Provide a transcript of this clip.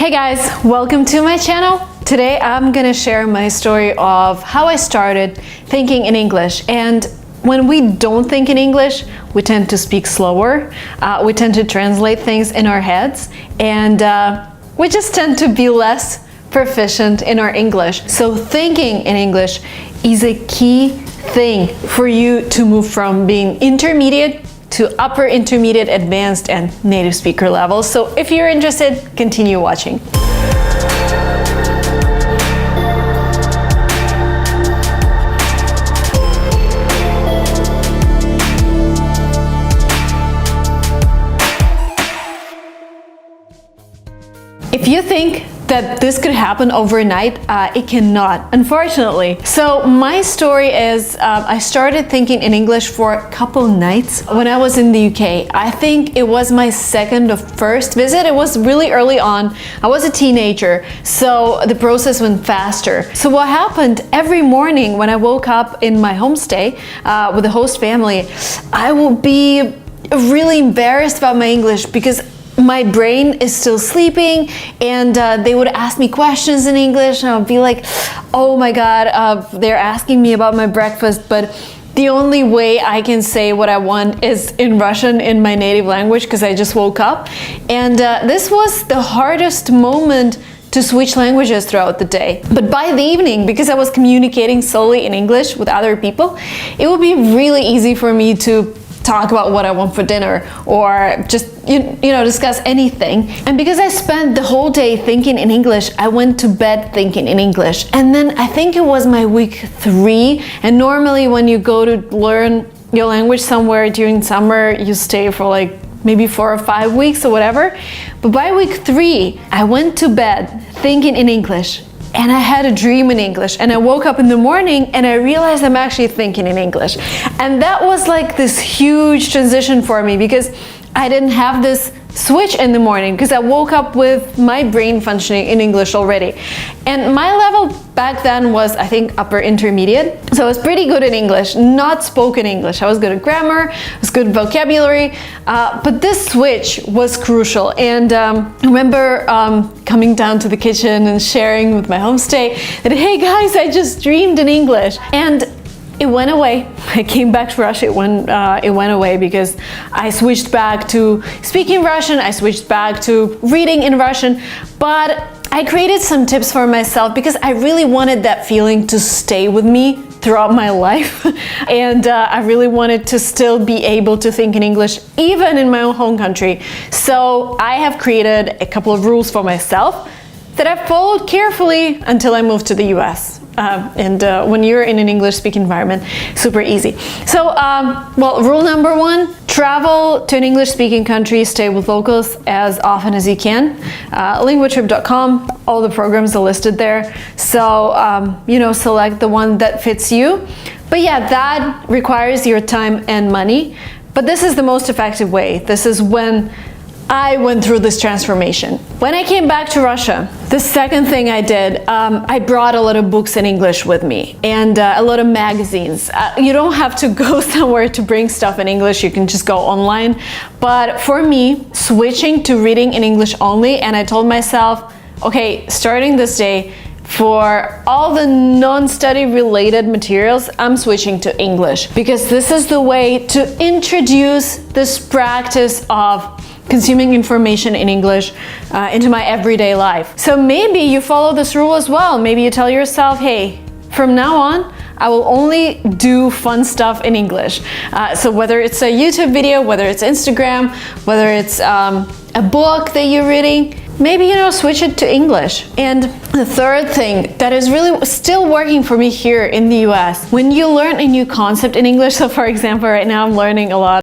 Hey guys, welcome to my channel. Today I'm gonna share my story of how I started thinking in English. And when we don't think in English, we tend to speak slower, we tend to translate things in our heads, and we just tend to be less proficient in our English. So thinking in English is a key thing for you to move from being intermediate to upper intermediate, advanced, and native speaker levels. So if you're interested, continue watching. If you think that this could happen overnight, it cannot, unfortunately. So my story is, I started thinking in English for a couple nights when I was in the UK. I think it was my second or first visit. It was really early on. I was a teenager, so the process went faster. So what happened every morning when I woke up in my homestay with the host family, I would be really embarrassed about my English because my brain is still sleeping, and they would ask me questions in English, and I would be like, oh my god, they're asking me about my breakfast, but the only way I can say what I want is in Russian, in my native language, because I just woke up. And this was the hardest moment to switch languages throughout the day. But by the evening, because I was communicating solely in English with other people, it would be really easy for me to talk about what I want for dinner, or just you know, discuss anything. And because I spent the whole day thinking in English, I went to bed thinking in English. And then I think it was my week 3, and normally when you go to learn your language somewhere during summer, you stay for like maybe 4 or 5 weeks or whatever. But by week 3, I went to bed thinking in English. And I had a dream in English, and I woke up in the morning and I realized I'm actually thinking in English. And that was like this huge transition for me, because I didn't have this switch in the morning, because I woke up with my brain functioning in English already. And my level back then was, I think, upper intermediate. So I was pretty good in English, not spoken English. I was good at grammar, I was good at vocabulary, but this switch was crucial. And I remember coming down to the kitchen and sharing with my homestay that, hey guys, I just dreamed in English. And it went away. I came back to Russia, it went away because I switched back to speaking Russian, I switched back to reading in Russian, but I created some tips for myself because I really wanted that feeling to stay with me throughout my life. And I really wanted to still be able to think in English even in my own home country. So I have created a couple of rules for myself that I followed carefully until I moved to the US. When you're in an English-speaking environment, super easy. So, well, rule number 1, travel to an English-speaking country, stay with locals as often as you can. Linguatrip.com, all the programs are listed there. So, you know, select the one that fits you. But yeah, that requires your time and money. But this is the most effective way. This is when I went through this transformation. When I came back to Russia, the second thing I did, I brought a lot of books in English with me, and a lot of magazines. You don't have to go somewhere to bring stuff in English, you can just go online. But for me, switching to reading in English only, and I told myself, okay, starting this day, for all the non-study related materials, I'm switching to English, because this is the way to introduce this practice of consuming information in English into my everyday life. So maybe you follow this rule as well. Maybe you tell yourself, hey, from now on, I will only do fun stuff in English. So whether it's a YouTube video, whether it's Instagram, whether it's a book that you're reading, maybe, you know, switch it to English. And the third thing that is really still working for me here in the US, when you learn a new concept in English, so for example, right now I'm learning a lot